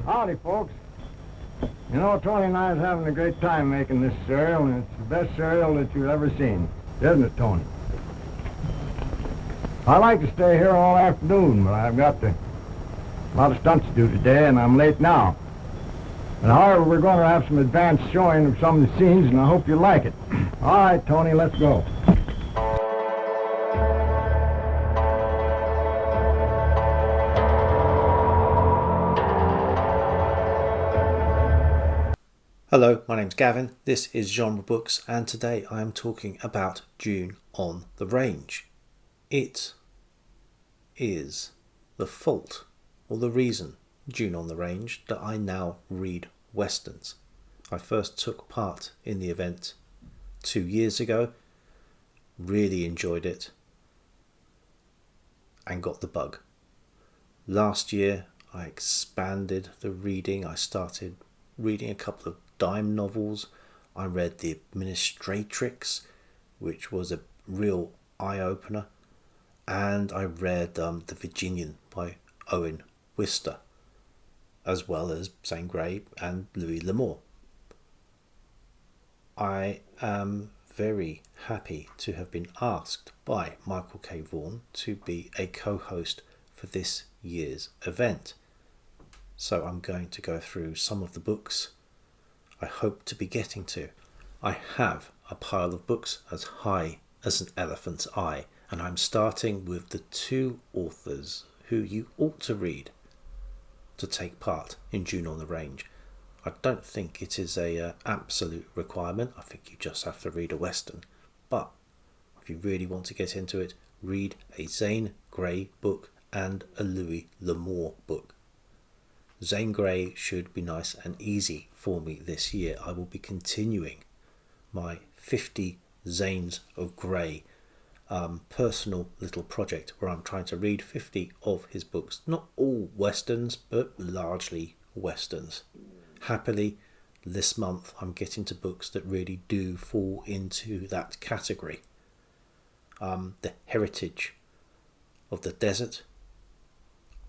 Howdy, folks. You know, Tony and I is having a great time making this cereal, and it's the best cereal that you've ever seen. Isn't it, Tony? I'd like to stay here all afternoon, but I've got a lot of stunts to do today, and I'm late now. But however, we're going to have some advanced showing of some of the scenes, and I hope you like it. All right, Tony, let's go. Hello, my name's Gavin, this is Genre Books, and today I am talking about June on the Range. It is the fault, or the reason, June on the Range, that I now read westerns. I first took part in the event 2 years ago, really enjoyed it, and got the bug. Last year I expanded the reading. I started reading a couple of dime novels. I read The Administratrix, which was a real eye-opener, and I read The Virginian by Owen Wister, as well as Zanes of Grey and Louis L'Amour. I am very happy to have been asked by Michael K. Vaughan to be a co-host for this year's event. So I'm going to go through some of the books I hope to be getting to. I have a pile of books as high as an elephant's eye, and I'm starting with the two authors who you ought to read to take part in June on the Range. I don't think it is a absolute requirement. I think you just have to read a western. But if you really want to get into it, read a Zanes of Grey book and a Louis L'Amour book. Zanes of Grey should be nice and easy for me this year. I will be continuing my 50 Zanes of Grey personal little project where I'm trying to read 50 of his books. Not all westerns, but largely westerns. Happily, this month I'm getting to books that really do fall into that category. The Heritage of the Desert,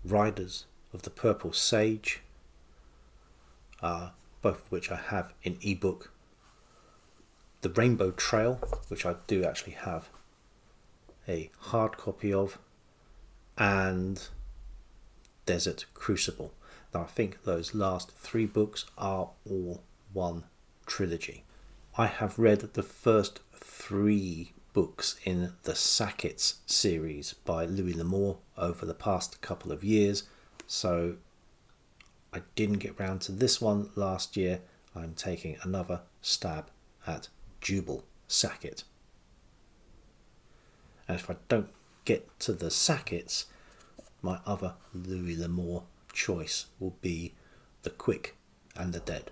Riders of the Purple Sage, both of which I have in ebook. The Rainbow Trail, which I do actually have a hard copy of, and Desert Crucible. Now I think those last three books are all one trilogy. I have read the first three books in the Sackets series by Louis L'Amour over the past couple of years, so I didn't get round to this one last year. I'm taking another stab at Jubal Sackett. And if I don't get to the Sackets, my other Louis L'Amour choice will be The Quick and the Dead.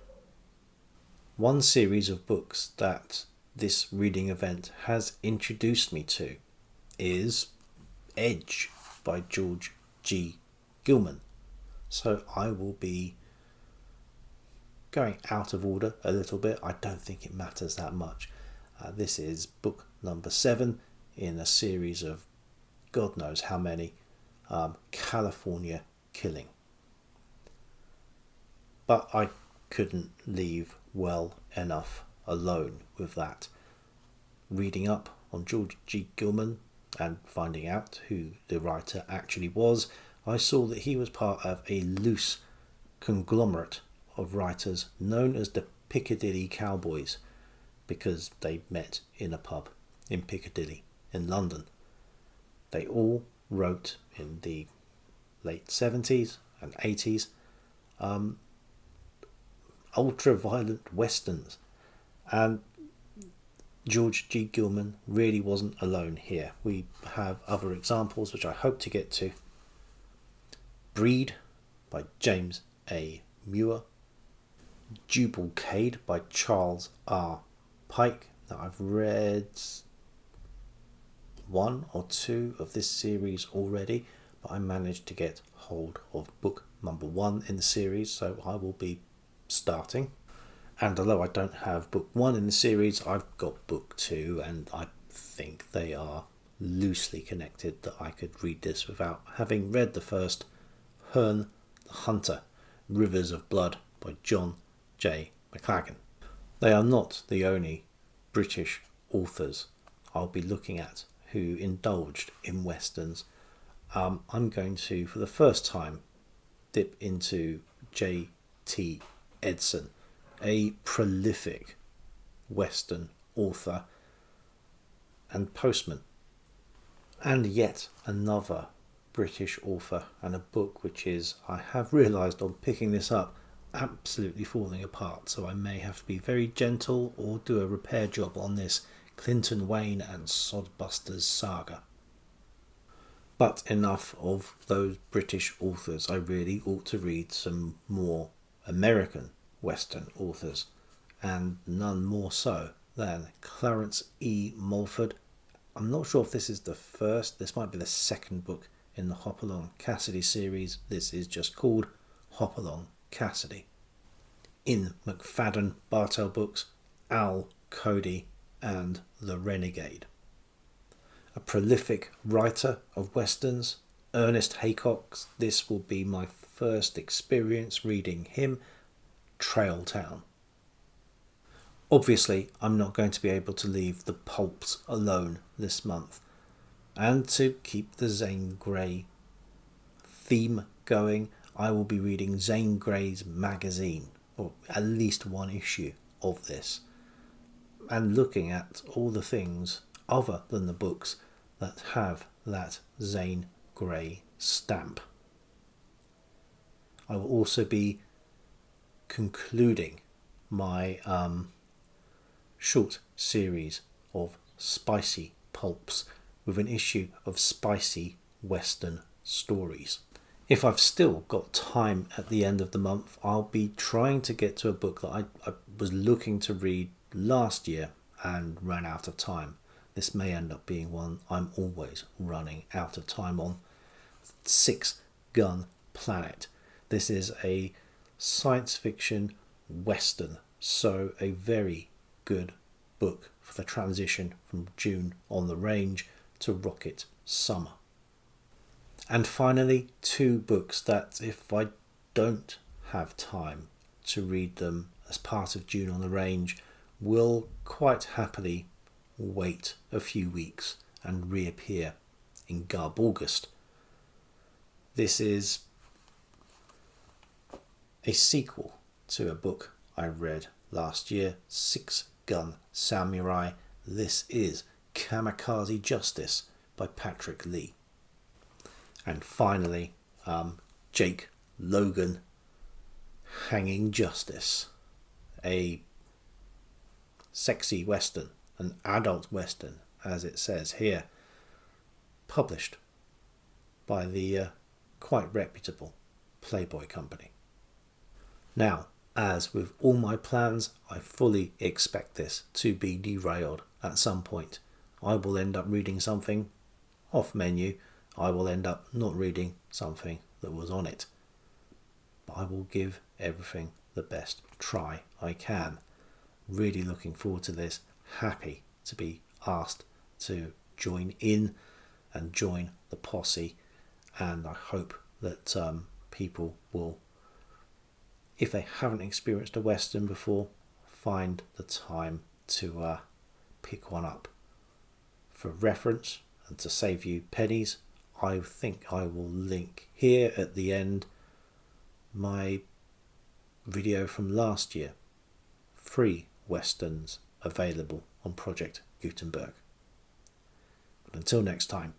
One series of books that this reading event has introduced me to is Edge by George G. Gilman. So I will be going out of order a little bit. I don't think it matters that much. This is book number 7 in a series of God knows how many, California Killing. But I couldn't leave well enough alone with that. Reading up on George G. Gilman and finding out who the writer actually was, I saw that he was part of a loose conglomerate of writers known as the Piccadilly Cowboys, because they met in a pub in Piccadilly in London. They all wrote in the late 70s and 80s ultra-violent westerns, and George G. Gilman really wasn't alone here. We have other examples which I hope to get to. Breed by James A. Muir, Jubalcade by Charles R. Pike. Now I've read 1 or 2 of this series already, but I managed to get hold of book number 1 in the series, so I will be starting. And although I don't have book 1 in the series, I've got book 2, and I think they are loosely connected, that I could read this without having read the first, Herne the Hunter, Rivers of Blood by John J. McLagan. They are not the only British authors I'll be looking at who indulged in westerns. I'm going to, for the first time, dip into J.T. Edson, a prolific western author and postman, and yet another British author, and a book which is, I have realised on picking this up, absolutely falling apart, so I may have to be very gentle or do a repair job on this Clinton Wayne and Sodbusters saga. But enough of those British authors. I really ought to read some more American Western authors, and none more so than Clarence E. Mulford. I'm not sure if this is the first, this might be the second book in the Hopalong Cassidy series. This is just called Hopalong Cassidy. In McFadden Bartell Books, Al Cody and The Renegade. A prolific writer of westerns, Ernest Haycock. This will be my first experience reading him. Trail Town. Obviously, I'm not going to be able to leave the pulps alone this month, and to keep the Zane Grey theme going, I will be reading Zane Grey's magazine, or at least one issue of this, and looking at all the things other than the books that have that Zane Grey stamp. I will also be concluding my short series of spicy pulps with an issue of spicy western stories. If I've still got time at the end of the month, I'll be trying to get to a book that I was looking to read last year and ran out of time. This may end up being one I'm always running out of time on. 6 Gun Planet. This is a science fiction western, so a very good book for the transition from June on the Range to Rocket Summer. And finally, 2 books that if I don't have time to read them as part of June on the Range, will quite happily wait a few weeks and reappear in Garb August. This is a sequel to a book I read last year, 6 Gun Samurai. This is Kamikaze Justice by Patrick Lee. And finally, Jake Logan, Hanging Justice, a sexy western, an adult western as it says here, published by the quite reputable Playboy Company. Now, as with all my plans, I fully expect this to be derailed at some point. I will end up reading something off menu. I will end up not reading something that was on it. But I will give everything the best try I can. Really looking forward to this. Happy to be asked to join in and join the posse. And I hope that people will, if they haven't experienced a western before, find the time to pick one up. For reference and to save you pennies, I think I will link here at the end my video from last year. 3 westerns available on Project Gutenberg. But until next time.